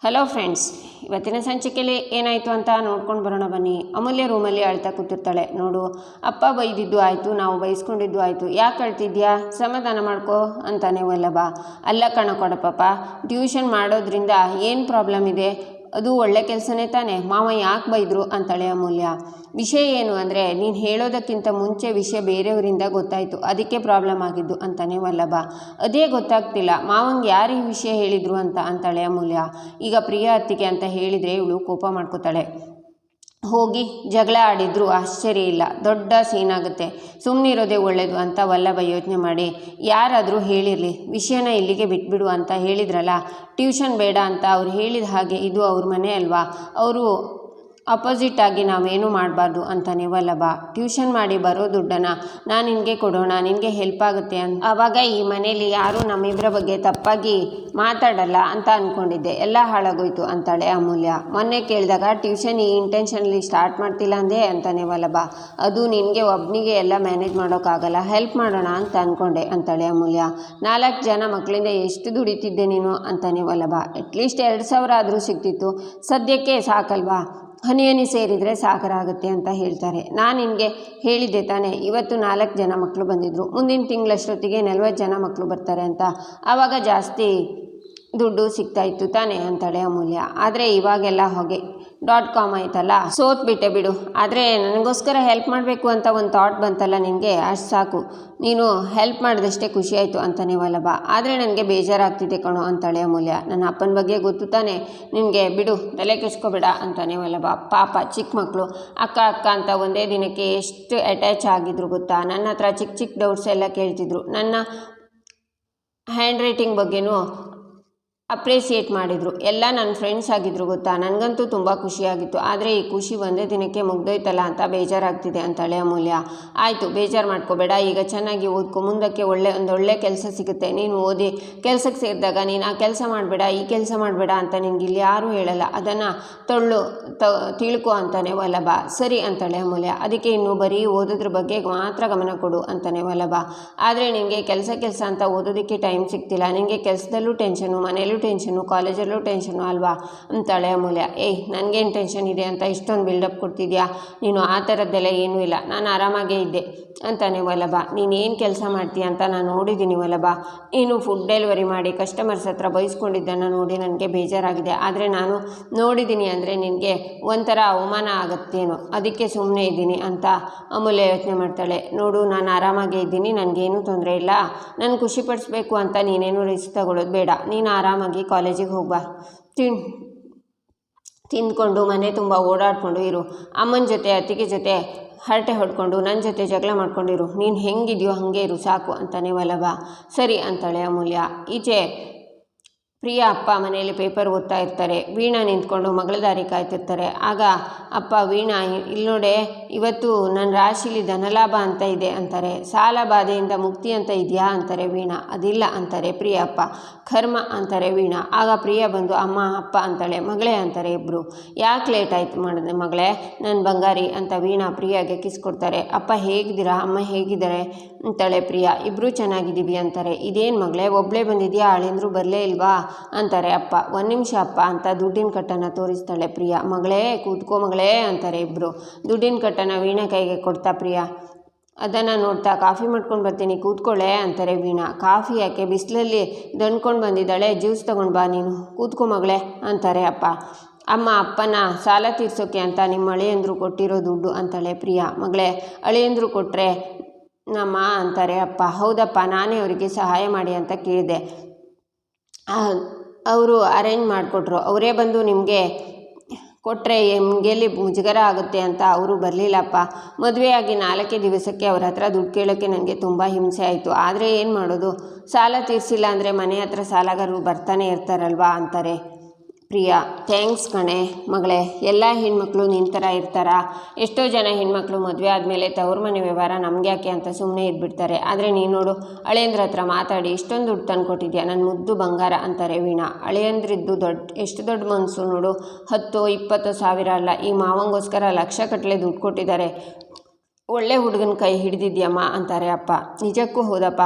Hello friends, ಇವತ್ತಿನ ಸಂಚಿಕೆಯಲ್ಲಿ ಏನಾಯಿತು ಅಂತ ನೋಡ್ಕೊಂಡು ಬರೋಣ ಬನ್ನಿ. ಅಮೂಲ್ಯ ರೂಮಲ್ಲಿ ಅಳ್ತಾ ಕೂತಿರ್ತಾಳೆ. ನೋಡು, ಅಪ್ಪ ಬೈದಿದ್ದು ಆಯಿತು, ನಾವು ಬೈಸ್ಕೊಂಡಿದ್ದು ಆಯಿತು, ಯಾಕೆ ಅಳ್ತಿದ್ಯಾ, ಸಮಾಧಾನ ಮಾಡ್ಕೋ ಅಂತಾನೆ ವಲ್ಲಭ. ಅಲ್ಲ ಕಣಕೊಡಪ್ಪ, ಟ್ಯೂಷನ್ ಮಾಡೋದ್ರಿಂದ ಏನು ಪ್ರಾಬ್ಲಮ್ ಇದೆ, ಅದು ಒಳ್ಳೆ ಕೆಲಸನೇ ತಾನೆ, ಮಾವ ಯಾಕೆ ಬೈದರು ಅಂತಾಳೆ ಅಮೂಲ್ಯ. ವಿಷಯ ಏನು ಅಂದರೆ, ನೀನು ಹೇಳೋದಕ್ಕಿಂತ ಮುಂಚೆ ವಿಷಯ ಬೇರೆಯವರಿಂದ ಗೊತ್ತಾಯಿತು, ಅದಕ್ಕೆ ಪ್ರಾಬ್ಲಮ್ ಆಗಿದ್ದು ಅಂತಾನೆ ವಲ್ಲಭ. ಅದೇ ಗೊತ್ತಾಗ್ತಿಲ್ಲ, ಮಾವಂಗೆ ಯಾರು ಈ ವಿಷಯ ಹೇಳಿದರು ಅಂತಾಳೆ ಅಮೂಲ್ಯ. ಈಗ ಪ್ರಿಯಾ ಅತ್ತಿಗೆ ಅಂತ ಹೇಳಿದರೆ ಇವಳು ಕೋಪ ಮಾಡ್ಕೋತಾಳೆ. ಹೋಗಿ ಜಗಳ ಆಡಿದ್ರು ಆಶ್ಚರ್ಯ ಇಲ್ಲ, ದೊಡ್ಡ ಸೀನಾಗುತ್ತೆ, ಸುಮ್ಮನಿರೋದೇ ಒಳ್ಳೆಯದು ಅಂತ ವಲ್ಲಭ ಯೋಚನೆ ಮಾಡಿ, ಯಾರಾದರೂ ಹೇಳಿರಲಿ, ವಿಷಯನ ಇಲ್ಲಿಗೆ ಬಿಟ್ಬಿಡು ಅಂತ ಹೇಳಿದ್ರಲ್ಲ, ಟ್ಯೂಷನ್ ಬೇಡ ಅಂತ ಅವ್ರು ಹೇಳಿದ ಹಾಗೆ ಇದು ಅವ್ರ ಮನೆ ಅಲ್ವಾ, ಅವರು ಅಪೋಸಿಟ್ ಆಗಿ ನಾವೇನು ಮಾಡಬಾರ್ದು ಅಂತಾನೆ ವಲ್ಲಭ. ಟ್ಯೂಷನ್ ಮಾಡಿ ಬರೋ ದುಡ್ಡನ್ನು ನಾನು ನಿನಗೆ ಕೊಡೋಣ, ನಿನಗೆ ಹೆಲ್ಪ್ ಆಗುತ್ತೆ ಆವಾಗ ಈ ಮನೇಲಿ ಯಾರೂ ನಮ್ಮಿಬ್ಬರ ಬಗ್ಗೆ ತಪ್ಪಾಗಿ ಮಾತಾಡಲ್ಲ ಅಂತ ಅಂದ್ಕೊಂಡಿದ್ದೆ, ಎಲ್ಲ ಹಾಳಾಗೋಯ್ತು ಅಂತಾಳೆ ಅಮೂಲ್ಯ. ಮೊನ್ನೆ ಕೇಳಿದಾಗ ಟ್ಯೂಷನ್ ಈ ಇಂಟೆನ್ಷನಲ್ಲಿ ಸ್ಟಾರ್ಟ್ ಮಾಡ್ತಿಲ್ಲ ಅಂದೆ ಅಂತಾನೆ ವಲ್ಲಭ. ಅದು ನಿನಗೆ ಒಬ್ಬನಿಗೆ ಎಲ್ಲ ಮ್ಯಾನೇಜ್ ಮಾಡೋಕ್ಕಾಗಲ್ಲ, ಹೆಲ್ಪ್ ಮಾಡೋಣ ಅಂತ ಅಂದ್ಕೊಂಡೆ ಅಂತಾಳೆ ಅಮೂಲ್ಯ. 4 ಜನ ಮಕ್ಕಳಿಂದ ಎಷ್ಟು ದುಡಿತಿದ್ದೆ ನೀನು ಅಂತಾನೆ ವಲ್ಲಭ. ಅಟ್ಲೀಸ್ಟ್ 2,000 ಆದರೂ ಸಿಗ್ತಿತ್ತು, ಸದ್ಯಕ್ಕೆ ಸಾಕಲ್ವಾ, ಹನಿ ಸೇರಿದರೆ ಸಾಗರ ಆಗುತ್ತೆ ಅಂತ ಹೇಳ್ತಾರೆ. ನಾನು ನಿನಗೆ ಹೇಳಿದ್ದೆ ತಾನೇ, ಇವತ್ತು 4 ಜನ ಮಕ್ಕಳು ಬಂದಿದ್ದರು, ಮುಂದಿನ ತಿಂಗಳಷ್ಟೊತ್ತಿಗೆ 40 ಜನ ಮಕ್ಕಳು ಬರ್ತಾರೆ ಅಂತ, ಆವಾಗ ಜಾಸ್ತಿ ದುಡ್ಡು ಸಿಗ್ತಾಯಿತ್ತು ತಾನೇ ಅಂತಾಳೆ ಅಮೂಲ್ಯ. ಆದರೆ ಇವಾಗೆಲ್ಲ .com ಆಯ್ತಲ್ಲ, ಸೋತ್ಬಿಟ್ಟೆ ಬಿಡು. ಆದರೆ ನನಗೋಸ್ಕರ ಹೆಲ್ಪ್ ಮಾಡಬೇಕು ಅಂತ ಒಂದು ಥಾಟ್ ಬಂತಲ್ಲ ನಿನಗೆ, ಅಷ್ಟು ಸಾಕು, ನೀನು ಹೆಲ್ಪ್ ಮಾಡಿದಷ್ಟೇ ಖುಷಿ ಆಯಿತು ಅಂತಾನೆ ವಲ್ಲಭ. ಆದರೆ ನನಗೆ ಬೇಜಾರಾಗ್ತಿದೆ ಕಣೋ ಅಂತಾಳೆ ಅಮೂಲ್ಯ. ನನ್ನ ಅಪ್ಪನ ಬಗ್ಗೆ ಗೊತ್ತು ತಾನೆ ನಿನಗೆ, ಬಿಡು, ತಲೆ ಕೆಡಿಸ್ಕೋಬೇಡ ಅಂತಾನೆ ವಲ್ಲಭ. ಪಾಪ ಚಿಕ್ಕ ಮಕ್ಕಳು ಅಕ್ಕ ಅಕ್ಕ ಅಂತ ಒಂದೇ ದಿನಕ್ಕೆ ಎಷ್ಟು ಅಟ್ಯಾಚ್ ಆಗಿದ್ರು ಗೊತ್ತಾ, ನನ್ನ ಹತ್ರ ಚಿಕ್ಕ ಡೌಟ್ಸ್ ಎಲ್ಲ ಕೇಳ್ತಿದ್ರು, ನನ್ನ ಹ್ಯಾಂಡ್ ರೈಟಿಂಗ್ ಬಗ್ಗೆನೂ ಅಪ್ರಿಸಿಯೇಟ್ ಮಾಡಿದರು, ಎಲ್ಲ ನನ್ನ ಫ್ರೆಂಡ್ಸ್ ಆಗಿದ್ರು ಗೊತ್ತಾ, ನನಗಂತೂ ತುಂಬ ಖುಷಿಯಾಗಿತ್ತು. ಆದರೆ ಈ ಖುಷಿ ಒಂದೇ ದಿನಕ್ಕೆ ಮುಗ್ದೋಯ್ತಲ್ಲ ಅಂತ ಬೇಜಾರಾಗ್ತಿದೆ ಅಂತಾಳೆ ಅಮೂಲ್ಯ. ಆಯಿತು, ಬೇಜಾರು ಮಾಡ್ಕೋಬೇಡ, ಈಗ ಚೆನ್ನಾಗಿ ಓದ್ಕೊ, ಮುಂದಕ್ಕೆ ಒಳ್ಳೆ ಕೆಲಸ ಸಿಗುತ್ತೆ, ನೀನು ಓದಿ ಕೆಲಸಕ್ಕೆ ಸೇರಿದಾಗ ನೀನು ಆ ಕೆಲಸ ಮಾಡಬೇಡ ಈ ಕೆಲಸ ಮಾಡಬೇಡ ಅಂತ ನಿನಗೆ ಇಲ್ಲಿ ಯಾರೂ ಹೇಳಲ್ಲ, ಅದನ್ನು ತಿಳ್ಕೊ ಅಂತಾನೆ ವಲ್ಲಭ. ಸರಿ ಅಂತಾಳೆ ಅಮೂಲ್ಯ. ಅದಕ್ಕೆ ಇನ್ನು ಬರೀ ಓದೋದ್ರ ಬಗ್ಗೆ ಮಾತ್ರ ಗಮನ ಕೊಡು ಅಂತಾನೆ ವಲ್ಲಭ. ಆದರೆ ನಿನಗೆ ಕೆಲಸ ಅಂತ ಓದೋದಕ್ಕೆ ಟೈಮ್ ಸಿಗ್ತಿಲ್ಲ, ನಿನಗೆ ಕೆಲಸದಲ್ಲೂ ಟೆನ್ಷನು, ಮನೇಲೂ ಟೆನ್ಷನು, ಕಾಲೇಜಲ್ಲೂ ಟೆನ್ಷನು ಅಲ್ವಾ ಅಂತಾಳೆ ಅಮೂಲ್ಯ. ನನಗೇನು ಟೆನ್ಷನ್ ಇದೆ ಅಂತ ಇಷ್ಟೊಂದು ಬಿಲ್ಡಪ್ ಕೊಡ್ತಿದ್ಯಾ, ನೀನು ಆ ಥರದ್ದೆಲ್ಲ ಏನೂ ಇಲ್ಲ, ನಾನು ಆರಾಮಾಗೇ ಇದ್ದೆ ಅಂತಾನೆ ವಲ್ಲಭ. ನೀನೇನು ಕೆಲಸ ಮಾಡ್ತೀಯ ಅಂತ ನಾನು ನೋಡಿದ್ದೀನಿ ವಲ್ಲಭ, ನೀನು ಫುಡ್ ಡೆಲಿವರಿ ಮಾಡಿ ಕಸ್ಟಮರ್ಸ್ ಹತ್ರ ಬೈಸ್ಕೊಂಡಿದ್ದನ್ನು ನೋಡಿ ನನಗೆ ಬೇಜಾರಾಗಿದೆ. ಆದರೆ ನಾನು ನೋಡಿದ್ದೀನಿ ಅಂದರೆ ನಿನಗೆ ಒಂಥರ ಅವಮಾನ ಆಗುತ್ತೇನೋ, ಅದಕ್ಕೆ ಸುಮ್ಮನೆ ಇದ್ದೀನಿ ಅಂತ ಅಮೂಲ್ಯ ಯೋಚನೆ ಮಾಡ್ತಾಳೆ. ನೋಡು, ನಾನು ಆರಾಮಾಗೇ ಇದ್ದೀನಿ, ನನಗೇನೂ ತೊಂದರೆ ಇಲ್ಲ, ನಾನು ಖುಷಿಪಡಿಸ್ಬೇಕು ಅಂತ ನೀನೇನು ರಿಸ್ಕ್ ತಗೊಳ್ಳೋದು ಬೇಡ, ನೀನು ಆರಾಮಾಗಿ ಕಾಲೇಜಿಗೆ ಹೋಗ್ಬಾ, ತಿಂದ್ಕೊಂಡು ಮನೆ ತುಂಬ ಓಡಾಡಿಕೊಂಡು ಇರು, ಅಮ್ಮನ ಜೊತೆ ಅತ್ತಿಗೆ ಜೊತೆ ಹರಟೆ ಹೊಡ್ಕೊಂಡು ನನ್ನ ಜೊತೆ ಜಗಳ ಮಾಡ್ಕೊಂಡಿರು, ನೀನು ಹೆಂಗಿದೆಯೋ ಹಾಗೆ ಇರು ಸಾಕು ಅಂತಾನೆ ವಲ್ಲಭ. ಸರಿ ಅಂತಾಳೆ ಅಮೂಲ್ಯ. ಈಚೆ ಪ್ರಿಯಾ ಅಪ್ಪ ಮನೆಯಲ್ಲಿ ಪೇಪರ್ ಓದ್ತಾ ಇರ್ತಾರೆ, ವೀಣಾ ನಿಂತ್ಕೊಂಡು ಮಗಳ ದಾರಿ ಕಾಯ್ತಿರ್ತಾರೆ. ಆಗ ಅಪ್ಪ, ವೀಣಾ ಇಲ್ಲಿ ನೋಡೆ, ಇವತ್ತು ನನ್ನ ರಾಶಿಲಿ ಧನಲಾಭ ಅಂತ ಇದೆ ಅಂತಾರೆ, ಸಾಲ ಬಾಧೆಯಿಂದ ಮುಕ್ತಿ ಅಂತ ಇದೆಯಾ ಅಂತಾರೆ ವೀಣಾ. ಅದಿಲ್ಲ ಅಂತಾರೆ ಪ್ರಿಯಾ ಅಪ್ಪ. ಕರ್ಮ ಅಂತಾರೆ ವೀಣಾ. ಆಗ ಪ್ರಿಯಾ ಬಂದು ಅಮ್ಮ ಅಪ್ಪ ಅಂತಾಳೆ. ಮಗಳೇ ಅಂತಾರೆ ಇಬ್ಬರು. ಯಾಕೆ ಲೇಟ್ ಆಯಿತು ಮಾಡಿದೆ ಮಗಳೇ, ನನ್ನ ಬಂಗಾರಿ ಅಂತ ವೀಣಾ ಪ್ರಿಯಾಗೆ ಕಿಸ್ ಕೊಡ್ತಾರೆ. ಅಪ್ಪ ಹೇಗಿದ್ದೀರಾ, ಅಮ್ಮ ಹೇಗಿದ್ದಾರೆ ಅಂತಾಳೆ ಪ್ರಿಯಾ. ಇಬ್ಬರೂ ಚೆನ್ನಾಗಿದ್ದೀವಿ ಅಂತಾರೆ. ಇದೇನು ಮಗಳೇ, ಒಬ್ಬಳೇ ಬಂದಿದೆಯಾ, ಆಳೆಂದರೂ ಬರಲೇ ಇಲ್ವಾ ಅಂತಾರೆ ಅಪ್ಪ. 1 ನಿಮಿಷ ಅಪ್ಪ ಅಂತ ದುಡ್ಡಿನ ಕಟ್ಟನ್ನು ತೋರಿಸ್ತಾಳೆ ಪ್ರಿಯಾ. ಮಗಳೇ ಕೂತ್ಕೋ ಮಗಳೇ ಅಂತಾರೆ ಇಬ್ಬರು. ದುಡ್ಡಿನ ಕಟ್ಟನ್ನು ವೀಣಾ ಕೈಗೆ ಕೊಡ್ತಾ ಪ್ರಿಯಾ ಅದನ್ನು ನೋಡ್ತಾ, ಕಾಫಿ ಮಾಡ್ಕೊಂಡು ಬರ್ತೀನಿ ಕೂತ್ಕೊಳ್ಳೆ ಅಂತಾರೆ ವೀಣಾ. ಕಾಫಿ ಯಾಕೆ, ಬಿಸಿಲಲ್ಲಿ ದಣ್ಕೊಂಡು ಬಂದಿದ್ದಾಳೆ, ಜ್ಯೂಸ್ ತೊಗೊಂಡು ಬಾ ನೀನು, ಕೂತ್ಕೋ ಮಗಳೇ ಅಂತಾರೆ ಅಪ್ಪ. ಅಮ್ಮ, ಅಪ್ಪನ ಸಾಲ ತೀರ್ಸೋಕೆ ಅಂತ ನಿಮ್ಮ ಅಳಿಯಂದ್ರು ಕೊಟ್ಟಿರೋ ದುಡ್ಡು ಅಂತಾಳೆ ಪ್ರಿಯಾ. ಮಗಳೇ, ಅಳಿಯಂದ್ರು ಕೊಟ್ಟರೆ ನಮ್ಮ ಅಂತಾರೆ ಅಪ್ಪ. ಹೌದಪ್ಪ, ನಾನೇ ಅವರಿಗೆ ಸಹಾಯ ಮಾಡಿ ಅಂತ ಕೇಳಿದೆ, ಅವರು ಅರೇಂಜ್ ಮಾಡಿಕೊಟ್ರು, ಅವರೇ ಬಂದು ನಿಮಗೆ ಕೊಟ್ಟರೆ ನಿಮಗೆಲ್ಲಿ ಮುಜುಗರ ಆಗುತ್ತೆ ಅಂತ ಅವರು ಬರಲಿಲ್ಲಪ್ಪ. ಮದುವೆಯಾಗಿ 4 ದಿವಸಕ್ಕೆ ಅವ್ರ ಹತ್ರ ದುಡ್ಡು ಕೇಳೋಕ್ಕೆ ನನಗೆ ತುಂಬ ಹಿಂಸೆ ಆಯಿತು. ಆದರೆ ಏನು ಮಾಡೋದು, ಸಾಲ ತೀರಿಸಿಲ್ಲ ಅಂದರೆ ಮನೆ ಹತ್ರ ಸಾಲಗಾರರು ಬರ್ತಾನೆ ಇರ್ತಾರಲ್ವಾ ಅಂತಾರೆ ಪ್ರಿಯಾ. ಥ್ಯಾಂಕ್ಸ್ ಕಣೆ ಮಗಳೇ, ಎಲ್ಲ ಹೆಣ್ಮಕ್ಳು ನಿನ್ನ ಥರ ಇರ್ತಾರಾ, ಎಷ್ಟೋ ಜನ ಹೆಣ್ಮಕ್ಳು ಮದುವೆ ಆದಮೇಲೆ ತವ್ರ ಮನೆ ವ್ಯವಹಾರ ನಮ್ಗೆ ಯಾಕೆ ಅಂತ ಸುಮ್ಮನೆ ಇದ್ಬಿಡ್ತಾರೆ. ಆದರೆ ನೀನು ನೋಡು, ಅಳಿಯಂದ್ರ ಹತ್ರ ಮಾತಾಡಿ ಇಷ್ಟೊಂದು ದುಡ್ಡು ತಂದು ಕೊಟ್ಟಿದ್ಯಾ, ನನ್ನ ಮುದ್ದು ಬಂಗಾರ ಅಂತಾರೆ ವೀಣಾ. ಅಳಿಯಂದ್ರಿದ್ದು ಎಷ್ಟು ದೊಡ್ಡ ಮನಸ್ಸು ನೋಡು, 10-20 ಸಾವಿರ ಅಲ್ಲ, ಈ ಮಾವಂಗೋಸ್ಕರ ಲಕ್ಷಗಟ್ಟಲೆ ದುಡ್ಡು ಕೊಟ್ಟಿದ್ದಾರೆ, ಒಳ್ಳೆ ಹುಡುಗನ ಕೈ ಹಿಡಿದಿದ್ಯಮ್ಮ ಅಂತಾರೆ ಅಪ್ಪ. ನಿಜಕ್ಕೂ ಹೌದಪ್ಪ,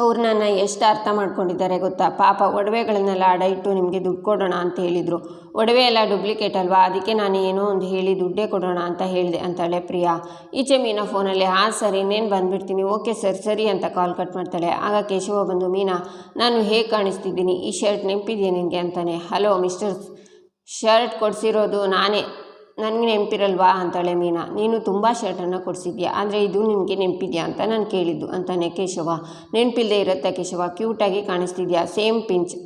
ಅವ್ರು ನನ್ನ ಎಷ್ಟು ಅರ್ಥ ಮಾಡ್ಕೊಂಡಿದ್ದಾರೆ ಗೊತ್ತಾ. ಪಾಪ ಒಡವೆಗಳನ್ನೆಲ್ಲ ಅಡ ಇಟ್ಟು ನಿಮಗೆ ದುಡ್ಡು ಕೊಡೋಣ ಅಂತ ಹೇಳಿದರು. ಒಡವೆ ಎಲ್ಲ ಡೂಪ್ಲಿಕೇಟ್ ಅಲ್ವಾ, ಅದಕ್ಕೆ ನಾನು ಏನೋ ಒಂದು ಹೇಳಿ ದುಡ್ಡೇ ಕೊಡೋಣ ಅಂತ ಹೇಳಿದೆ ಅಂತಾಳೆ ಪ್ರಿಯಾ. ಈಚೆ ಮೀನಾ ಫೋನಲ್ಲಿ ಸರಿ ಇನ್ನೇನು ಬಂದುಬಿಡ್ತೀನಿ, ಓಕೆ ಸರ್ ಸರಿ ಅಂತ ಕಾಲ್ ಕಟ್ ಮಾಡ್ತಾಳೆ. ಆಗ ಕೇಶವ ಬಂದು, ಮೀನಾ ನಾನು ಹೇಗೆ ಕಾಣಿಸ್ತಿದ್ದೀನಿ, ಈ ಶರ್ಟ್ ನೆನಪಿದೆಯಾ ನಿನಗೆ ಅಂತಾನೆ. ಹಲೋ ಮಿಸ್ಟರ್, ಶರ್ಟ್ ಕೊಡಿಸಿರೋದು ನಾನೇ, ನನಗೆ ನೆನಪಿರಲ್ವಾ ಅಂತಾಳೆ ಮೀನಾ. ನೀನು ತುಂಬ ಶರ್ಟನ್ನು ಕೊಡಿಸಿದ್ಯಾ, ಆದರೆ ಇದು ನಿನಗೆ ನೆನಪಿದೆಯಾ ಅಂತ ನಾನು ಕೇಳಿದ್ದು ಅಂತಾನೆ ಕೇಶವ. ನೆನಪಿಲ್ಲದೆ ಇರುತ್ತೆ ಕೇಶವ, ಕ್ಯೂಟಾಗಿ ಕಾಣಿಸ್ತಿದ್ಯಾ, ಸೇಮ್ ಪಿಂಚ್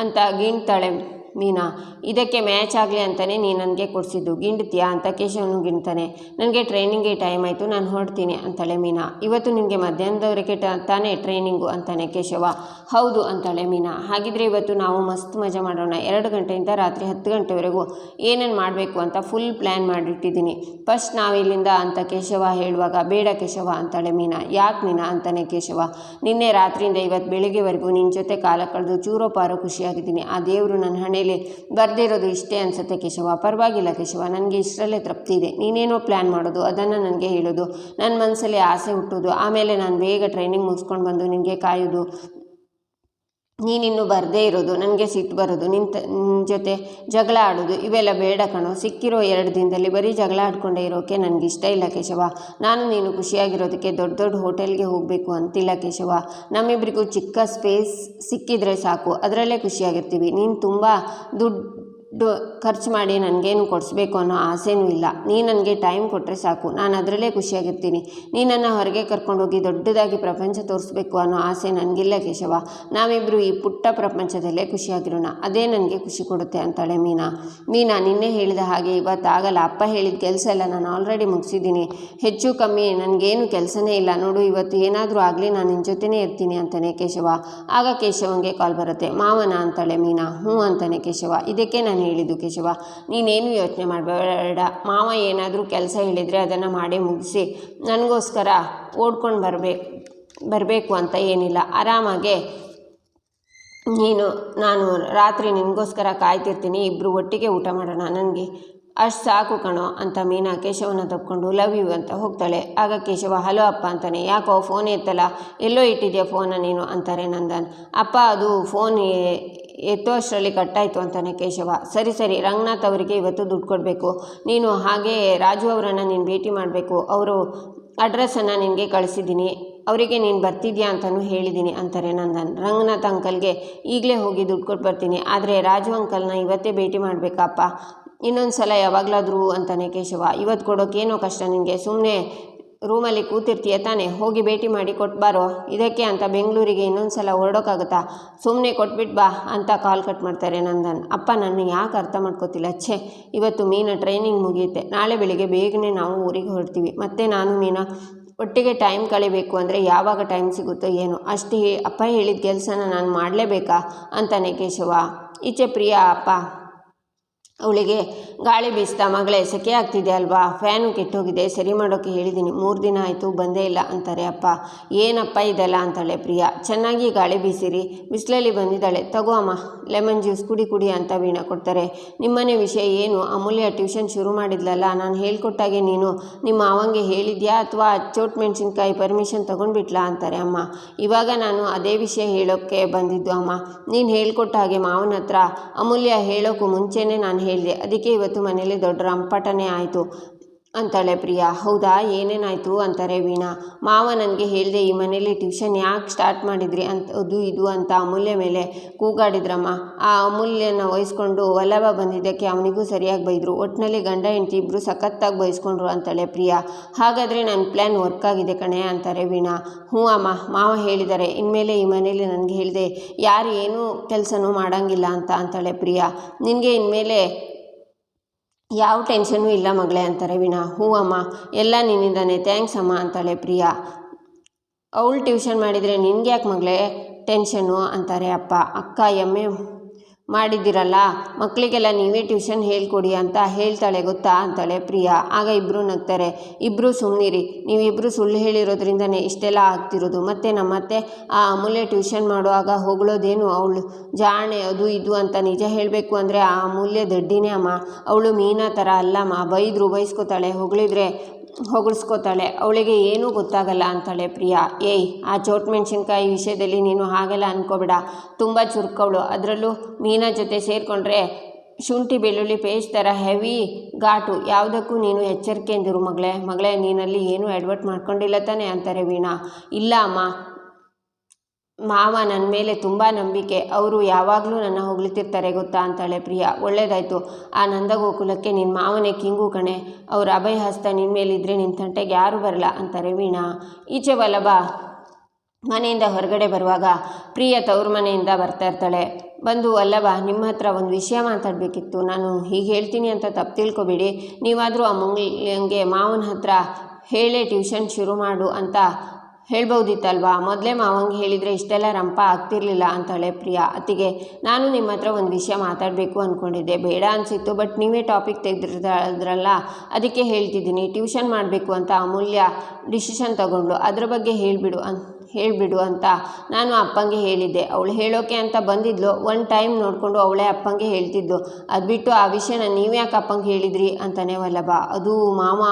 ಅಂತ ಗಿಣ್ತಾಳೆ ಮೀನಾ. ಇದಕ್ಕೆ ಮ್ಯಾಚ್ ಆಗಲಿ ಅಂತಲೇ ನೀನು ನನಗೆ ಕೊಡಿಸಿದ್ದು, ಗಿಂಡ್ತೀಯಾ ಅಂತ ಕೇಶವನು ಗಿಣ್ತಾನೆ. ನನಗೆ ಟ್ರೈನಿಂಗ್ಗೆ ಟೈಮ್ ಆಯಿತು, ನಾನು ಹೊರಡ್ತೀನಿ ಅಂತಾಳೆ ಮೀನಾ. ಇವತ್ತು ನಿನಗೆ ಮಧ್ಯಾಹ್ನದವರೆಗೆ ತಾನೇ ಟ್ರೈನಿಂಗು ಅಂತಾನೆ ಕೇಶವ. ಹೌದು ಅಂತಾಳೆ ಮೀನಾ. ಹಾಗಿದ್ರೆ ಇವತ್ತು ನಾವು ಮಸ್ತ್ ಮಜಾ ಮಾಡೋಣ, 2 ಗಂಟೆಯಿಂದ ರಾತ್ರಿ 10 ಗಂಟೆವರೆಗೂ ಏನೇನು ಮಾಡಬೇಕು ಅಂತ ಫುಲ್ ಪ್ಲ್ಯಾನ್ ಮಾಡಿಟ್ಟಿದ್ದೀನಿ. ಫಸ್ಟ್ ನಾವಿಲ್ಲಿಂದ ಅಂತ ಕೇಶವ ಹೇಳುವಾಗ, ಬೇಡ ಕೇಶವ ಅಂತಾಳೆ ಮೀನಾ. ಯಾಕೆ ಮೀನಾ ಅಂತಾನೆ ಕೇಶವ. ನಿನ್ನೆ ರಾತ್ರಿಯಿಂದ ಇವತ್ತು ಬೆಳಿಗ್ಗೆವರೆಗೂ ನಿನ್ನ ಜೊತೆ ಕಾಲ ಕಳೆದು ಚೂರೋ ಪಾರೋ ಖುಷಿಯಾಗಿದ್ದೀನಿ. ಆ ದೇವರು ನನ್ನ ಹಣೆಯಲ್ಲಿ ಬರ್ದಿರೋದು ಇಷ್ಟೇ ಅನಿಸುತ್ತೆ ಕೇಶವ. ಪರವಾಗಿಲ್ಲ ಕೇಶವ, ನನಗೆ ಇಷ್ಟರಲ್ಲೇ ತೃಪ್ತಿ ಇದೆ. ನೀನೇನೋ ಪ್ಲ್ಯಾನ್ ಮಾಡೋದು, ಅದನ್ನು ನನಗೆ ಹೇಳೋದು, ನನ್ನ ಮನಸ್ಸಲ್ಲಿ ಆಸೆ ಹುಟ್ಟೋದು, ಆಮೇಲೆ ನಾನು ಬೇಗ ಟ್ರೈನಿಂಗ್ ಮುಗಿಸ್ಕೊಂಡು ಬಂದು ನಿನಗೆ ಕಾಯೋದು, ನೀನಿನ್ನೂ ಬರದೇ ಇರೋದು, ನನಗೆ ಸಿಟ್ಟು ಬರೋದು, ನಿನ್ನ ಜೊತೆ ಜಗಳ ಆಡೋದು, ಇವೆಲ್ಲ ಬೇಡ ಕಣೋ. ಸಿಕ್ಕಿರೋ 2 ದಿನದಲ್ಲಿ ಬರೀ ಜಗಳ ಆಡ್ಕೊಂಡೇ ಇರೋಕ್ಕೆ ನನಗಿಷ್ಟ ಇಲ್ಲ ಕೇಶವ. ನಾನು ನೀನು ಖುಷಿಯಾಗಿರೋದಕ್ಕೆ ದೊಡ್ಡ ದೊಡ್ಡ ಹೋಟೆಲ್ಗೆ ಹೋಗಬೇಕು ಅಂತಿಲ್ಲ ಕೇಶವ. ನಮ್ಮಿಬ್ಬರಿಗೂ ಚಿಕ್ಕ ಸ್ಪೇಸ್ ಸಿಕ್ಕಿದ್ರೆ ಸಾಕು, ಅದರಲ್ಲೇ ಖುಷಿಯಾಗಿರ್ತೀವಿ. ನೀನು ತುಂಬ ದುಡ್ಡು ಖರ್ಚು ಮಾಡಿ ನನಗೇನು ಕೊಡಿಸ್ಬೇಕು ಅನ್ನೋ ಆಸೆನೂ ಇಲ್ಲ. ನೀನು ನನಗೆ ಟೈಮ್ ಕೊಟ್ಟರೆ ಸಾಕು, ನಾನು ಅದರಲ್ಲೇ ಖುಷಿಯಾಗಿರ್ತೀನಿ. ನೀನನ್ನು ಹೊರಗೆ ಕರ್ಕೊಂಡೋಗಿ ದೊಡ್ಡದಾಗಿ ಪ್ರಪಂಚ ತೋರಿಸ್ಬೇಕು ಅನ್ನೋ ಆಸೆ ನನಗಿಲ್ಲ ಕೇಶವ. ನಾವಿಬ್ಬರು ಈ ಪುಟ್ಟ ಪ್ರಪಂಚದಲ್ಲೇ ಖುಷಿಯಾಗಿರೋಣ, ಅದೇ ನನಗೆ ಖುಷಿ ಕೊಡುತ್ತೆ ಅಂತಾಳೆ ಮೀನಾ. ನಿನ್ನೆ ಹೇಳಿದ ಹಾಗೆ ಇವತ್ತಾಗಲ್ಲ. ಅಪ್ಪ ಹೇಳಿದ ಕೆಲಸ ಎಲ್ಲ ನಾನು ಆಲ್ರೆಡಿ ಮುಗಿಸಿದ್ದೀನಿ. ಹೆಚ್ಚು ಕಮ್ಮಿ ನನಗೇನು ಕೆಲಸನೇ ಇಲ್ಲ ನೋಡು. ಇವತ್ತು ಏನಾದರೂ ಆಗಲಿ ನಾನು ನಿನ್ನ ಜೊತೆನೇ ಇರ್ತೀನಿ ಅಂತಾನೆ ಕೇಶವ. ಆಗ ಕೇಶವಂಗೆ ಕಾಲ್ ಬರುತ್ತೆ. ಮಾವನ ಅಂತಾಳೆ ಮೀನಾ. ಹ್ಞೂ ಅಂತಾನೆ ಕೇಶವ. ಇದಕ್ಕೆ ನಾನು ಹೇಳಿದ್ದು ಕೇಶವ, ನೀನೇನು ಯೋಚನೆ ಮಾಡಬೇಡ. ಮಾವ ಏನಾದರೂ ಕೆಲಸ ಹೇಳಿದರೆ ಅದನ್ನು ಮಾಡೇ ಮುಗಿಸಿ ನನಗೋಸ್ಕರ ಓಡ್ಕೊಂಡು ಬರಬೇಕು ಅಂತ ಏನಿಲ್ಲ. ಆರಾಮಾಗೆ ನಾನು ರಾತ್ರಿ ನಿನಗೋಸ್ಕರ ಕಾಯ್ತಿರ್ತೀನಿ, ಇಬ್ಬರು ಒಟ್ಟಿಗೆ ಊಟ ಮಾಡೋಣ, ನನಗೆ ಅಷ್ಟು ಸಾಕು ಕಣೋ ಅಂತ ಮೀನಾ ಕೇಶವನ ತಪ್ಕೊಂಡು ಲವ್ ಯು ಅಂತ ಹೋಗ್ತಾಳೆ. ಆಗ ಕೇಶವ ಹಲೋ ಅಪ್ಪ ಅಂತಾನೆ. ಯಾಕೋ ಫೋನ್ ಎತ್ತಲ್ಲ, ಎಲ್ಲೋ ಇಟ್ಟಿದ್ಯಾ ಫೋನ ನೀನು ಅಂತಾರೆ ನಂದನ್. ಅಪ್ಪ ಅದು ಫೋನ್ ಎತ್ತೋ ಅಷ್ಟರಲ್ಲಿ ಕಟ್ಟಾಯಿತು ಅಂತಾನೆ ಕೇಶವ. ಸರಿ ರಂಗನಾಥ್ ಅವರಿಗೆ ಇವತ್ತು ದುಡ್ಡು ಕೊಡಬೇಕು, ನೀನು ಹಾಗೆ ರಾಜು ಅವರನ್ನು ನೀನು ಭೇಟಿ ಮಾಡಬೇಕು, ಅವರು ಅಡ್ರೆಸ್ಸನ್ನು ನಿನಗೆ ಕಳಿಸಿದ್ದೀನಿ, ಅವರಿಗೆ ನೀನು ಬರ್ತಿದ್ಯಾ ಅಂತಲೂ ಹೇಳಿದ್ದೀನಿ ಅಂತಾರೆ ನಂದನ್. ರಂಗನಾಥ್ ಅಂಕಲ್ಗೆ ಈಗಲೇ ಹೋಗಿ ದುಡ್ಡು ಕೊಟ್ಟು ಬರ್ತೀನಿ, ಆದರೆ ರಾಜು ಅಂಕಲ್ನ ಇವತ್ತೇ ಭೇಟಿ ಮಾಡಬೇಕಪ್ಪ, ಇನ್ನೊಂದು ಸಲ ಯಾವಾಗಲಾದರೂ ಅಂತಾನೆ ಕೇಶವ. ಇವತ್ತು ಕೊಡೋಕ್ಕೇನೋ ಕಷ್ಟ ನಿನಗೆ, ಸುಮ್ಮನೆ ರೂಮಲ್ಲಿ ಕೂತಿರ್ತೀಯ ತಾನೆ, ಹೋಗಿ ಭೇಟಿ ಮಾಡಿ ಕೊಟ್ಬಾರೋ. ಇದಕ್ಕೆ ಅಂತ ಬೆಂಗಳೂರಿಗೆ ಇನ್ನೊಂದು ಸಲ ಹೊರಡೋಕ್ಕಾಗುತ್ತಾ, ಸುಮ್ಮನೆ ಕೊಟ್ಬಿಟ್ಟು ಬಾ ಅಂತ ಕಾಲ್ ಕಟ್ ಮಾಡ್ತಾರೆ ನಂದನ್. ಅಪ್ಪ ನನ್ನ ಯಾಕೆ ಅರ್ಥ ಮಾಡ್ಕೋತಿಲ್ಲ, ಇವತ್ತು ಮೀನಾ ಟ್ರೈನಿಂಗ್ ಮುಗಿಯುತ್ತೆ, ನಾಳೆ ಬೆಳಿಗ್ಗೆ ಬೇಗನೆ ನಾವು ಊರಿಗೆ ಹೊರಡ್ತೀವಿ, ಮತ್ತು ನಾನು ಮೀನಾ ಒಟ್ಟಿಗೆ ಟೈಮ್ ಕಳಿಬೇಕು ಅಂದರೆ ಯಾವಾಗ ಟೈಮ್ ಸಿಗುತ್ತೋ ಏನೋ, ಅಷ್ಟೇ ಅಪ್ಪ ಹೇಳಿದ ಕೆಲಸನ ನಾನು ಮಾಡಲೇಬೇಕಾ ಅಂತಾನೆ ಕೇಶವ. ಈಚೆ ಪ್ರಿಯಾ ಅಪ್ಪ ಅವಳಿಗೆ ಗಾಳಿ ಬೀಸ್ತಾ, ಮಗಳೇ ಸೆಕೆ ಆಗ್ತಿದೆ ಅಲ್ವಾ, ಫ್ಯಾನು ಕೆಟ್ಟೋಗಿದೆ, ಸರಿ ಮಾಡೋಕ್ಕೆ ಹೇಳಿದ್ದೀನಿ, 3 ದಿನ ಆಯಿತು ಬಂದೇ ಇಲ್ಲ ಅಂತಾರೆ ಅಪ್ಪ. ಏನಪ್ಪ ಇದೆಲ್ಲ ಅಂತಾಳೆ ಪ್ರಿಯಾ. ಚೆನ್ನಾಗಿ ಗಾಳಿ ಬೀಸಿರಿ, ಬಿಸಿಲಲ್ಲಿ ಬಂದಿದ್ದಾಳೆ, ತಗೋ ಅಮ್ಮ ಲೆಮನ್ ಜ್ಯೂಸ್ ಕುಡಿ ಅಂತ ವೀಣಾ ಕೊಡ್ತಾರೆ. ನಿಮ್ಮನೆ ವಿಷಯ ಏನು, ಅಮೂಲ್ಯ ಟ್ಯೂಷನ್ ಶುರು ಮಾಡಿದ್ಲಲ್ಲ, ನಾನು ಹೇಳ್ಕೊಟ್ಟಾಗೆ ನೀನು ನಿಮ್ಮ ಮಾವಂಗೆ ಹೇಳಿದ್ಯಾ ಅಥವಾ ಚೋಟ್ ಮೆಣಸಿನ್ಕಾಯಿ ಪರ್ಮಿಷನ್ ತೊಗೊಂಡ್ಬಿಟ್ಲಾ ಅಂತಾರೆ ಅಮ್ಮ. ಇವಾಗ ನಾನು ಅದೇ ವಿಷಯ ಹೇಳೋಕ್ಕೆ ಬಂದಿದ್ದು ಅಮ್ಮ, ನೀನು ಹೇಳ್ಕೊಟ್ಟ ಹಾಗೆ ಮಾವನ ಹತ್ರ ಅಮೂಲ್ಯ ಹೇಳೋಕ್ಕೂ ಮುಂಚೆನೇ ನಾನು ಹೇಳಿದೆ, ಅದಕ್ಕೆ ಇವತ್ತು ಮನೇಲಿ ದೊಡ್ಡ ರಂಪಾಟನೇ ಆಯಿತು ಅಂತಾಳೆ ಪ್ರಿಯಾ. ಹೌದಾ, ಏನೇನಾಯಿತು ಅಂತಾರೆ ವೀಣಾ. ಮಾವ ನನಗೆ ಹೇಳಿದೆ, ಈ ಮನೇಲಿ ಟ್ಯೂಷನ್ ಯಾಕೆ ಸ್ಟಾರ್ಟ್ ಮಾಡಿದ್ರಿ ಅದು ಇದು ಅಂತ ಅಮೂಲ್ಯ ಮೇಲೆ ಕೂಗಾಡಿದ್ರಮ್ಮ. ಆ ಅಮೂಲ್ಯನ ವಹಿಸ್ಕೊಂಡು ವಲ್ಲಭ ಬಂದಿದ್ದಕ್ಕೆ ಅವನಿಗೂ ಸರಿಯಾಗಿ ಬೈದರು. ಒಟ್ಟಿನಲ್ಲಿ ಗಂಡ ಹೆಂಡತಿ ಇಬ್ಬರು ಸಖತ್ತಾಗಿ ಬಯಸ್ಕೊಂಡ್ರು ಅಂತಾಳೆ ಪ್ರಿಯಾ. ಹಾಗಾದರೆ ನನ್ನ ಪ್ಲ್ಯಾನ್ ವರ್ಕ್ ಆಗಿದೆ ಕಣೆ ಅಂತಾರೆ ವೀಣಾ. ಹ್ಞೂ ಅಮ್ಮ, ಮಾವ ಹೇಳಿದ್ದಾರೆ, ಇನ್ಮೇಲೆ ಈ ಮನೇಲಿ ನನಗೆ ಹೇಳಿದೆ ಯಾರು ಏನೂ ಕೆಲಸನೂ ಮಾಡೋಂಗಿಲ್ಲ ಅಂತಾಳೆ ಪ್ರಿಯಾ. ನಿನಗೆ ಇನ್ಮೇಲೆ ಯಾವ ಟೆನ್ಷನ್ನೂ ಇಲ್ಲ ಮಗಳೇ ಅಂತಾರೆ ವೀಣಾ. ಹ್ಞೂ ಅಮ್ಮ, ಎಲ್ಲ ನಿನ್ನಿಂದಾನೆ, ಥ್ಯಾಂಕ್ಸ್ ಅಮ್ಮ ಅಂತಾಳೆ ಪ್ರಿಯಾ. ಅವಳು ಟ್ಯೂಷನ್ ಮಾಡಿದರೆ ನಿನ್ಗೆ ಯಾಕೆ ಮಗಳೇ ಟೆನ್ಷನ್ನು ಅಂತಾರೆ ಅಪ್ಪ. ಅಕ್ಕ ಎಮ್ಮೆ ಮಾಡಿದ್ದೀರಲ್ಲ, ಮಕ್ಕಳಿಗೆಲ್ಲ ನೀವೇ ಟ್ಯೂಷನ್ ಹೇಳ್ಕೊಡಿ ಅಂತ ಹೇಳ್ತಾಳೆ ಗೊತ್ತಾ ಅಂತಾಳೆ ಪ್ರಿಯಾ. ಆಗ ಇಬ್ಬರು ನಗ್ತಾರೆ. ಇಬ್ಬರು ಸುಮ್ಮನಿರಿ, ನೀವಿಬ್ಬರು ಸುಳ್ಳು ಹೇಳಿರೋದ್ರಿಂದನೇ ಇಷ್ಟೆಲ್ಲ ಆಗ್ತಿರೋದು. ಮತ್ತು ನಮ್ಮತ್ತೆ ಆ ಅಮೂಲ್ಯ ಟ್ಯೂಷನ್ ಮಾಡುವಾಗ ಹೊಗಳೋದೇನು, ಅವಳು ಜಾಣೆ ಅದು ಇದು ಅಂತ. ನಿಜ ಹೇಳಬೇಕು ಅಂದರೆ ಆ ಅಮೂಲ್ಯ ದಡ್ಡಿನೇ ಅಮ್ಮ. ಅವಳು ಮೀನಾ ಥರ ಅಲ್ಲಮ್ಮ. ಬೈದರು ಬೈಸ್ಕೊತಾಳೆ, ಹೊಗಳಿದ್ರೆ ಹೊಗಳಿಸ್ಕೋತಾಳೆ. ಅವಳಿಗೆ ಏನೂ ಗೊತ್ತಾಗಲ್ಲ ಅಂತಾಳೆ ಪ್ರಿಯಾ. ಏಯ್, ಆ ಚೋಟ್ ಮೆಣಸಿನ್ಕಾಯಿ ವಿಷಯದಲ್ಲಿ ನೀನು ಹಾಗೆಲ್ಲ ಅನ್ಕೋಬೇಡ. ತುಂಬ ಚುರುಕವಳು. ಅದರಲ್ಲೂ ಮೀನಾ ಜೊತೆ ಸೇರಿಕೊಂಡ್ರೆ ಶುಂಠಿ ಬೆಳ್ಳುಳ್ಳಿ ಪೇಸ್ಟ್ ಥರ ಹೆವಿ ಘಾಟು. ಯಾವುದಕ್ಕೂ ನೀನು ಎಚ್ಚರಿಕೆಯಿಂದಿರು ಮಗಳೇ. ನೀನಲ್ಲಿ ಏನೂ ಎಡ್ವರ್ಟ್ ಮಾಡ್ಕೊಂಡಿಲ್ಲ ತಾನೆ ಅಂತಾರೆ ವೀಣಾ. ಇಲ್ಲ ಅಮ್ಮ, ಮಾವ ನನ್ನ ಮೇಲೆ ತುಂಬ ನಂಬಿಕೆ. ಅವರು ಯಾವಾಗಲೂ ನನ್ನ ಹೊಗಳ್ತಿರ್ತಾರೆ ಗೊತ್ತಾ ಅಂತಾಳೆ ಪ್ರಿಯಾ. ಒಳ್ಳೇದಾಯಿತು. ಆ ನಂದಗೋಕುಲಕ್ಕೆ ನಿನ್ನ ಮಾವನೇ ಕಿಂಗು ಕಣೆ. ಅವ್ರ ಅಭಯ ಹಸ್ತ ನಿನ್ನ ಮೇಲಿದ್ದರೆ ನಿನ್ನ ತಂಟೆಗೆ ಯಾರೂ ಬರಲ್ಲ ಅಂತಾರೆ ವೀಣಾ. ಈಚೆ ವಲ್ಲಭ ಮನೆಯಿಂದ ಹೊರಗಡೆ ಬರುವಾಗ ಪ್ರಿಯ ತವ್ರ ಮನೆಯಿಂದ ಬರ್ತಾ ಇರ್ತಾಳೆ. ಬಂದು ವಲ್ಲಭ, ನಿಮ್ಮ ಹತ್ರ ಒಂದು ವಿಷಯ ಮಾತಾಡಬೇಕಿತ್ತು. ನಾನು ಹೀಗೆ ಹೇಳ್ತೀನಿ ಅಂತ ತಪ್ಪು ತಿಳ್ಕೊಬೇಡಿ. ನೀವಾದರೂ ಆ ಮುಂಗ್ಲಿಂಗೆ ಮಾವನ ಹತ್ರ ಹೇಳೇ ಟ್ಯೂಷನ್ ಶುರು ಮಾಡು ಅಂತ ಹೇಳ್ಬೋದಿತ್ತಲ್ವಾ. ಮೊದಲೇ ಮಾವಂಗೆ ಹೇಳಿದರೆ ಇಷ್ಟೆಲ್ಲ ರಂಪ ಆಗ್ತಿರ್ಲಿಲ್ಲ ಅಂತಾಳೆ ಪ್ರಿಯಾ. ಅತ್ತಿಗೆ, ನಾನು ನಿಮ್ಮ ಹತ್ರ ಒಂದು ವಿಷಯ ಮಾತಾಡಬೇಕು ಅಂದ್ಕೊಂಡಿದ್ದೆ. ಬೇಡ ಅನಿಸಿತ್ತು, ಬಟ್ ನೀವೇ ಟಾಪಿಕ್ ತೆಗೆದಿರೋದ್ರಲ್ಲ, ಅದಕ್ಕೆ ಹೇಳ್ತಿದ್ದೀನಿ. ಟ್ಯೂಷನ್ ಮಾಡಬೇಕು ಅಂತ ಅಮೂಲ್ಯ ಡಿಸಿಷನ್ ತಗೊಂಡ್ಳು. ಅದ್ರ ಬಗ್ಗೆ ಹೇಳಿಬಿಡು ಅಂತ ನಾನು ಅಪ್ಪಂಗೆ ಹೇಳಿದ್ದೆ. ಅವಳು ಹೇಳೋಕೆ ಅಂತ ಬಂದಿದ್ಲು. ಒಂದು ಟೈಮ್ ನೋಡಿಕೊಂಡು ಅವಳೇ ಅಪ್ಪಂಗೆ ಹೇಳ್ತಿದ್ದು. ಅದು ಬಿಟ್ಟು ಆ ವಿಷಯನ ನೀವು ಯಾಕೆ ಅಪ್ಪಂಗೆ ಹೇಳಿದ್ರಿ ಅಂತಾನೆ ವಲ್ಲಭ. ಅದು ಮಾವ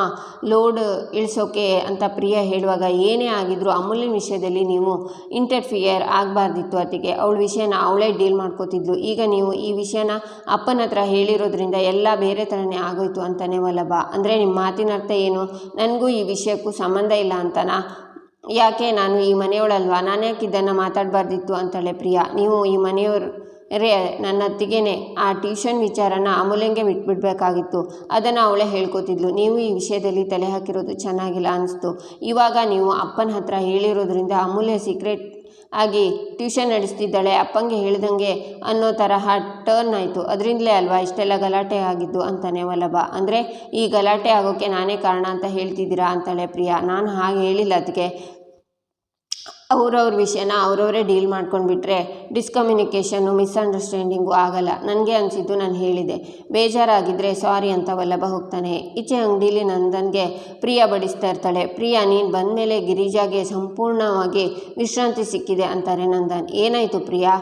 ಲೋಡ್ ಇಳಿಸೋಕೆ ಅಂತ ಪ್ರಿಯಾ ಹೇಳುವಾಗ, ಏನೇ ಆಗಿದ್ರು ಅಮೂಲ್ಯನ ವಿಷಯದಲ್ಲಿ ನೀವು ಇಂಟರ್ಫಿಯರ್ ಆಗಬಾರ್ದಿತ್ತು ಅತ್ತಿಗೆ. ಅವಳ ವಿಷಯನ ಅವಳೇ ಡೀಲ್ ಮಾಡ್ಕೋತಿದ್ಲು. ಈಗ ನೀವು ಈ ವಿಷಯನ ಅಪ್ಪನ ಹತ್ರ ಹೇಳಿರೋದ್ರಿಂದ ಎಲ್ಲ ಬೇರೆ ಥರನೇ ಆಗೋಯ್ತು ಅಂತಾನೆ ವಲ್ಲಭ. ಅಂದರೆ ನಿಮ್ಮ ಮಾತಿನ ಅರ್ಥ ಏನು? ನನಗೂ ಈ ವಿಷಯಕ್ಕೂ ಸಂಬಂಧ ಇಲ್ಲ ಅಂತನಾ? ಯಾಕೆ, ನಾನು ಈ ಮನೆಯವಳಲ್ವಾ? ನಾನು ಯಾಕೆ ಇದನ್ನು ಮಾತಾಡಬಾರ್ದಿತ್ತು ಅಂತಾಳೆ ಪ್ರಿಯಾ. ನೀವು ಈ ಮನೆಯವರೇ. ನನ್ನ ಅತ್ತಿಗೆನೇ ಆ ಟ್ಯೂಷನ್ ವಿಚಾರನ ಅಮೂಲ್ಯಂಗೆ ಬಿಟ್ಬಿಡ್ಬೇಕಾಗಿತ್ತು. ಅದನ್ನು ಅವಳೇ ಹೇಳ್ಕೊತಿದ್ಲು. ನೀವು ಈ ವಿಷಯದಲ್ಲಿ ತಲೆ ಹಾಕಿರೋದು ಚೆನ್ನಾಗಿಲ್ಲ ಅನಿಸ್ತು. ಇವಾಗ ನೀವು ಅಪ್ಪನ ಹತ್ರ ಹೇಳಿರೋದ್ರಿಂದ ಅಮೂಲ್ಯ ಸೀಕ್ರೆಟ್ ಆಗಿ ಟ್ಯೂಷನ್ ನಡೆಸ್ತಿದ್ದಾಳೆ, ಅಪ್ಪಂಗೆ ಹೇಳ್ದಂಗೆ ಅನ್ನೋ ತರಹ ಟರ್ನ್ ಆಯಿತು. ಅದರಿಂದಲೇ ಅಲ್ವಾ ಇಷ್ಟೆಲ್ಲ ಗಲಾಟೆ ಆಗಿದ್ದು ಅಂತಾನೆ ವಲ್ಲಭ. ಅಂದರೆ ಈ ಗಲಾಟೆ ಆಗೋಕ್ಕೆ ನಾನೇ ಕಾರಣ ಅಂತ ಹೇಳ್ತಿದ್ದೀರಾ ಅಂತಾಳೆ ಪ್ರಿಯಾ. ನಾನು ಹಾಗೆ ಹೇಳಿಲ್ಲ ಅದಕ್ಕೆ. ಅವ್ರವ್ರ ವಿಷಯನ ಅವರವರೇ ಡೀಲ್ ಮಾಡ್ಕೊಂಡ್ಬಿಟ್ರೆ ಡಿಸ್ಕಮ್ಯುನಿಕೇಷನ್ನು ಮಿಸ್ಅಂಡರ್ಸ್ಟ್ಯಾಂಡಿಂಗು ಆಗಲ್ಲ. ನನಗೆ ಅನಿಸಿದ್ದು ನಾನು ಹೇಳಿದೆ. ಬೇಜಾರಾಗಿದ್ದರೆ ಸಾರಿ ಅಂತ ವಲ್ಲಭ ಹೋಗ್ತಾನೆ. ಈಚೆ ಅಂಗಡೀಲಿ ನಂದನ್ಗೆ ಪ್ರಿಯಾ ಬಡಿಸ್ತಾ ಇರ್ತಾಳೆ. ಪ್ರಿಯಾ, ನೀನು ಬಂದಮೇಲೆ ಗಿರಿಜಾಗೆ ಸಂಪೂರ್ಣವಾಗಿ ವಿಶ್ರಾಂತಿ ಸಿಕ್ಕಿದೆ ಅಂತಾರೆ ನಂದನ್. ಏನಾಯಿತು ಪ್ರಿಯಾ?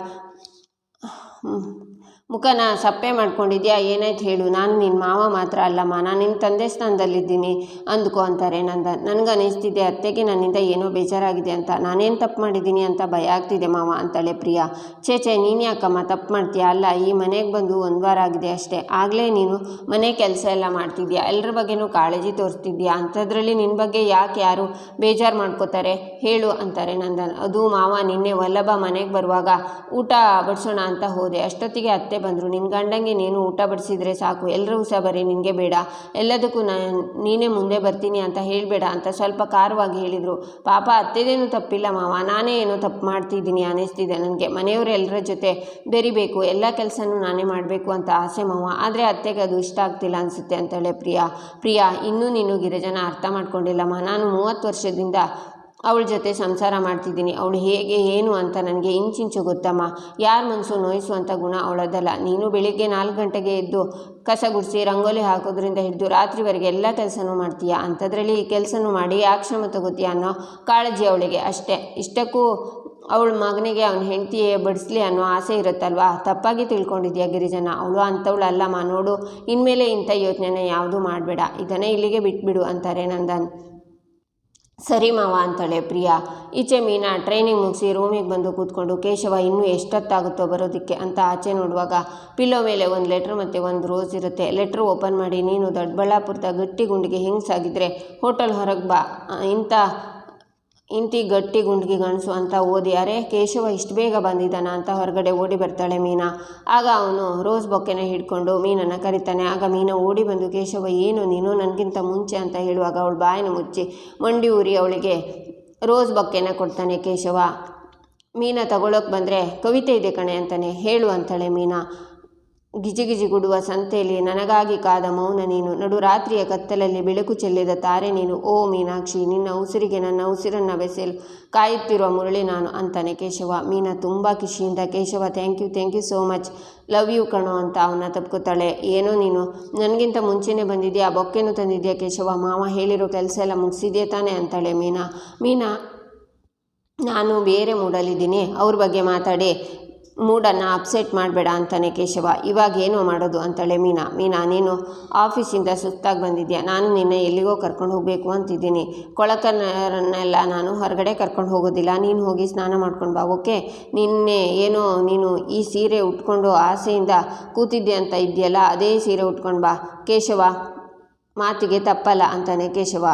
ಮುಖನ ಸಪ್ಪೆ ಮಾಡ್ಕೊಂಡಿದ್ಯಾ? ಏನಾಯ್ತು ಹೇಳು. ನಾನು ನಿನ್ನ ಮಾವ ಮಾತ್ರ ಅಲ್ಲಮ್ಮ, ನಾನು ನಿನ್ನ ತಂದೆ ಸ್ಥಾನದಲ್ಲಿದ್ದೀನಿ ಅಂದ್ಕೋ ಅಂತಾರೆ ನಂದನ್. ನನಗೆ ಅನಿಸ್ತಿದೆ ಅತ್ತೆಗೆ ನನ್ನಿಂದ ಏನೋ ಬೇಜಾರಾಗಿದೆ ಅಂತ. ನಾನೇನು ತಪ್ಪು ಮಾಡಿದ್ದೀನಿ ಅಂತ ಭಯ ಆಗ್ತಿದೆ ಮಾವ ಅಂತಾಳೆ ಪ್ರಿಯಾ. ಚೇಚೆ, ನೀನು ಯಾಕಮ್ಮ ತಪ್ಪು ಮಾಡ್ತೀಯಾ? ಅಲ್ಲ, ಈ ಮನೆಗೆ ಬಂದು 1 ವಾರ ಆಗಿದೆ ಅಷ್ಟೇ. ಆಗಲೇ ನೀನು ಮನೆ ಕೆಲಸ ಎಲ್ಲ ಮಾಡ್ತಿದ್ಯಾ, ಎಲ್ಲರ ಬಗ್ಗೆನೂ ಕಾಳಜಿ ತೋರಿಸ್ತಿದ್ಯಾ. ಅಂಥದ್ರಲ್ಲಿ ನಿನ್ನ ಬಗ್ಗೆ ಯಾಕೆ ಯಾರು ಬೇಜಾರು ಮಾಡ್ಕೋತಾರೆ ಹೇಳು ಅಂತಾರೆ ನಂದನ್. ಅದು ಮಾವ, ನಿನ್ನೆ ವಲ್ಲಭ ಮನೆಗೆ ಬರುವಾಗ ಊಟ ಬಡಿಸೋಣ ಅಂತ ಹೋದೆ. ಅಷ್ಟೊತ್ತಿಗೆ ಅತ್ತೆ ಬಂದರು. ನಿನ್ನ ಗಂಡಂಗೆ ನೀನು ಊಟ ಬಡಿಸಿದ್ರೆ ಸಾಕು, ಎಲ್ಲರೂ ಸಹ ಬರೀ ನಿನಗೆ ಬೇಡ, ಎಲ್ಲದಕ್ಕೂ ನೀನೇ ಮುಂದೆ ಬರ್ತೀನಿ ಅಂತ ಹೇಳಬೇಡ ಅಂತ ಸ್ವಲ್ಪ ಖಾರವಾಗಿ ಹೇಳಿದರು. ಪಾಪ ಅತ್ತೆದೇನು ತಪ್ಪಿಲ್ಲ ಮಾವ, ನಾನೇ ಏನೋ ತಪ್ಪು ಮಾಡ್ತಿದ್ದೀನಿ ಅನ್ನಿಸ್ತಿದೆ ನನಗೆ. ಮನೆಯವರು ಎಲ್ಲರ ಜೊತೆ ಬೆರಿಬೇಕು, ಎಲ್ಲ ಕೆಲಸನೂ ನಾನೇ ಮಾಡಬೇಕು ಅಂತ ಆಸೆ ಮಾವ. ಆದರೆ ಅತ್ತೆಗೆ ಅದು ಇಷ್ಟ ಆಗ್ತಿಲ್ಲ ಅನಿಸುತ್ತೆ ಅಂತಾಳೆ ಪ್ರಿಯಾ. ಇನ್ನೂ ನೀನು ಗಿರಿಜನ ಅರ್ಥ ಮಾಡ್ಕೊಂಡಿಲ್ಲಮ್ಮ. ನಾನು 30 ವರ್ಷದಿಂದ ಅವಳ ಜೊತೆ ಸಂಸಾರ ಮಾಡ್ತಿದ್ದೀನಿ. ಅವಳು ಹೇಗೆ ಏನು ಅಂತ ನನಗೆ ಇಂಚಿಂಚು ಗೊತ್ತಮ್ಮ. ಯಾರ ಮನಸ್ಸು ನೋಯಿಸುವಂಥ ಗುಣ ಅವಳದಲ್ಲ. ನೀನು ಬೆಳಿಗ್ಗೆ 4 ಗಂಟೆಗೆ ಎದ್ದು ಕಸ ಗುಡಿಸಿ ರಂಗೋಲಿ ಹಾಕೋದ್ರಿಂದ ಹಿಡಿದು ರಾತ್ರಿವರೆಗೆ ಎಲ್ಲ ಕೆಲಸನೂ ಮಾಡ್ತೀಯ. ಅಂಥದ್ರಲ್ಲಿ ಈ ಕೆಲಸನೂ ಮಾಡಿ ಆಕ್ಷಮ ತಗೋತೀಯ ಅನ್ನೋ ಕಾಳಜಿ ಅವಳಿಗೆ ಅಷ್ಟೇ. ಇಷ್ಟಕ್ಕೂ ಅವಳ ಮಗನಿಗೆ ಅವನ ಹೆಂಡತಿಯೇ ಬಡಿಸ್ಲಿ ಅನ್ನೋ ಆಸೆ ಇರುತ್ತಲ್ವಾ? ತಪ್ಪಾಗಿ ತಿಳ್ಕೊಂಡಿದ್ಯಾ ಗಿರಿಜನ. ಅವಳು ಅಂಥವಳು ಅಲ್ಲಮ್ಮ. ನೋಡು, ಇನ್ಮೇಲೆ ಇಂಥ ಯೋಚನೆನ ಯಾವುದೂ ಮಾಡಬೇಡ, ಇದನ್ನೇ ಇಲ್ಲಿಗೆ ಬಿಟ್ಬಿಡು ಅಂತಾರೆ ನಂದನ್. ಸರಿ ಮಾವ ಅಂತಾಳೆ ಪ್ರಿಯಾ. ಈಚೆ ಮೀನಾ ಟ್ರೈನಿಂಗ್ ಮುಗಿಸಿ ರೂಮಿಗೆ ಬಂದು ಕೂತ್ಕೊಂಡು ಕೇಶವ ಇನ್ನೂ ಎಷ್ಟೊತ್ತಾಗುತ್ತೋ ಬರೋದಕ್ಕೆ ಅಂತ ಆಚೆ ನೋಡುವಾಗ ಪಿಲ್ಲೋ ಮೇಲೆ ಒಂದು ಲೆಟ್ರ್ ಮತ್ತು ಒಂದು ರೋಸ್ ಇರುತ್ತೆ. ಲೆಟ್ರ್ ಓಪನ್ ಮಾಡಿ, ನೀನು ದೊಡ್ಡಬಳ್ಳಾಪುರದ ಗಟ್ಟಿ ಗುಂಡಿಗೆ ಹಿಂಗ್ಸಾಗಿದ್ದರೆ ಹೋಟೆಲ್ ಹೊರಗೆ ಬಾ, ಇಂತಿ ಗಟ್ಟಿ ಗುಂಡಿಗೆ ಗಣಸು ಅಂತ ಓದಿ. ಅರೆ, ಕೇಶವ ಇಷ್ಟು ಬೇಗ ಬಂದಿದ್ದಾನ ಅಂತ ಹೊರಗಡೆ ಓಡಿ ಬರ್ತಾಳೆ ಮೀನಾ. ಆಗ ಅವನು ರೋಸ್ ಬೊಕ್ಕೆನ ಹಿಡ್ಕೊಂಡು ಮೀನನ್ನು ಕರಿತಾನೆ. ಆಗ ಮೀನಾ ಓಡಿ ಬಂದು, ಕೇಶವ ಏನು ನೀನು ನನಗಿಂತ ಮುಂಚೆ ಅಂತ ಹೇಳುವಾಗ ಅವಳು ಬಾಯನ್ನು ಮುಚ್ಚಿ ಮಂಡಿ ಊರಿ ಅವಳಿಗೆ ರೋಸ್ ಬೊಕ್ಕೆನ ಕೊಡ್ತಾನೆ ಕೇಶವ. ಮೀನಾ ತಗೊಳ್ಳೋಕೆ ಬಂದರೆ ಕವಿತೆ ಇದೆ ಕಣೆ ಅಂತಾನೆ. ಹೇಳು ಅಂತಾಳೆ ಮೀನಾ. ಗಿಜಿಗಿಜಿಗುಡುವ ಸಂತೆಯಲ್ಲಿ ನನಗಾಗಿ ಕಾದ ಮೌನ ನೀನು, ನಡು ರಾತ್ರಿಯ ಕತ್ತಲಲ್ಲಿ ಬೆಳಕು ಚೆಲ್ಲಿದ ತಾರೆ ನೀನು. ಓ ಮೀನಾಕ್ಷಿ, ನಿನ್ನ ಉಸಿರಿಗೆ ನನ್ನ ಉಸಿರನ್ನು ಬೆಸೆಯಲು ಕಾಯುತ್ತಿರುವ ಮುರಳಿ ನಾನು ಅಂತಾನೆ ಕೇಶವ. ಮೀನಾ ತುಂಬ ಖುಷಿಯಿಂದ Keshava thank you so much, love you ಕಣೋ ಅಂತ ಅವನ್ನ ತಪ್ಕೋತಾಳೆ. ಏನೋ ನೀನು ನನಗಿಂತ ಮುಂಚೆನೇ ಬಂದಿದ್ಯಾ, ಬೊಕ್ಕೆನೂ ತಂದಿದ್ಯಾ ಕೇಶವ, ಮಾವ ಹೇಳಿರೋ ಕೆಲಸ ಎಲ್ಲ ಮುಗಿಸಿದ್ಯಾ ತಾನೆ ಅಂತಾಳೆ ಮೀನಾ. ನಾನು ಬೇರೆ ಮೂಡಲ್ಲಿದ್ದೀನಿ, ಅವ್ರ ಬಗ್ಗೆ ಮಾತಾಡಿ ಮೂಡನ್ನು ಅಪ್ಸೆಟ್ ಮಾಡಬೇಡ ಅಂತಾನೆ ಕೇಶವ. ಇವಾಗ ಏನೋ ಮಾಡೋದು ಅಂತಾಳೆ ಮೀನಾ. ನೀನು ಆಫೀಸಿಂದ ಸುಸ್ತಾಗಿ ಬಂದಿದ್ಯಾ, ನಾನು ನಿನ್ನ ಎಲ್ಲಿಗೋ ಕರ್ಕೊಂಡು ಹೋಗಬೇಕು ಅಂತಿದ್ದೀನಿ. ಕೊಳಕನ್ನೆಲ್ಲ ನಾನು ಹೊರಗಡೆ ಕರ್ಕೊಂಡು ಹೋಗೋದಿಲ್ಲ, ನೀನು ಹೋಗಿ ಸ್ನಾನ ಮಾಡ್ಕೊಂಡು ಬಾ, ಓಕೆ? ನೀನು ಈ ಸೀರೆ ಉಟ್ಕೊಂಡು ಆಸೆಯಿಂದ ಕೂತಿದ್ದೆ ಅಂತ ಇದೆಯಲ್ಲ, ಅದೇ ಸೀರೆ ಉಟ್ಕೊಂಡು ಬಾ ಕೇಶವ, ಮಾತಿಗೆ ತಪ್ಪಲ್ಲ ಅಂತಾನೆ ಕೇಶವ.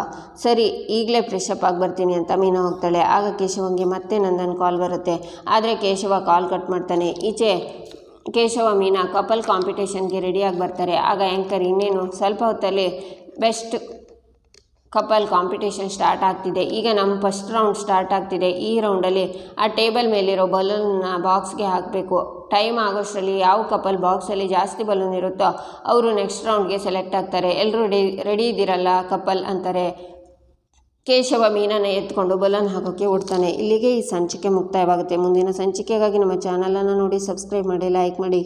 ಸರಿ, ಈಗಲೇ ಫ್ರೆಶ್ ಅಪ್ ಆಗಿ ಬರ್ತೀನಿ ಅಂತ ಮೀನಾ ಹೋಗ್ತಾಳೆ. ಆಗ ಕೇಶವಂಗೆ ಮತ್ತೆ ನಂದನ್ ಕಾಲ್ ಬರುತ್ತೆ. ಆದರೆ ಕೇಶವ ಕಾಲ್ ಕಟ್ ಮಾಡ್ತಾನೆ. ಈಚೆ ಕೇಶವ ಮೀನಾ ಕಪಲ್ ಕಾಂಪಿಟೇಷನ್ಗೆ ರೆಡಿಯಾಗಿ ಬರ್ತಾರೆ. ಆಗ ಆ್ಯಂಕರ್ ಇನ್ನೇನು ಸ್ವಲ್ಪ ಹೊತ್ತಲ್ಲಿ ಬೆಸ್ಟ್ ಕಪಲ್ ಕಾಂಪಿಟೇಷನ್ ಸ್ಟಾರ್ಟ್ ಆಗ್ತಿದೆ, ಈಗ ನಮ್ಮ ಫಸ್ಟ್ ರೌಂಡ್ ಸ್ಟಾರ್ಟ್ ಆಗ್ತಿದೆ. ಈ ರೌಂಡಲ್ಲಿ ಆ ಟೇಬಲ್ ಮೇಲಿರೋ ಬಲೂನ್ನ ಬಾಕ್ಸ್ಗೆ ಹಾಕಬೇಕು. ಟೈಮ್ ಆಗೋಷ್ಟರಲ್ಲಿ ಯಾವ ಕಪಲ್ ಬಾಕ್ಸಲ್ಲಿ ಜಾಸ್ತಿ ಬಲೂನ್ ಇರುತ್ತೋ ಅವರು ನೆಕ್ಸ್ಟ್ ರೌಂಡ್ಗೆ ಸೆಲೆಕ್ಟ್ ಆಗ್ತಾರೆ. ಎಲ್ಲರೂ ರೆಡಿ ಇದ್ದೀರಲ್ಲ ಕಪಲ್ ಅಂತಾರೆ. ಕೇಶವ ಮೀನನ್ನು ಎತ್ಕೊಂಡು ಬಲೂನ್ ಹಾಕೋಕ್ಕೆ ಓಡ್ತಾನೆ. ಇಲ್ಲಿಗೆ ಈ ಸಂಚಿಕೆ ಮುಕ್ತಾಯವಾಗುತ್ತೆ. ಮುಂದಿನ ಸಂಚಿಕೆಗಾಗಿ ನಮ್ಮ ಚಾನಲನ್ನು ನೋಡಿ, ಸಬ್ಸ್ಕ್ರೈಬ್ ಮಾಡಿ, ಲೈಕ್ ಮಾಡಿ.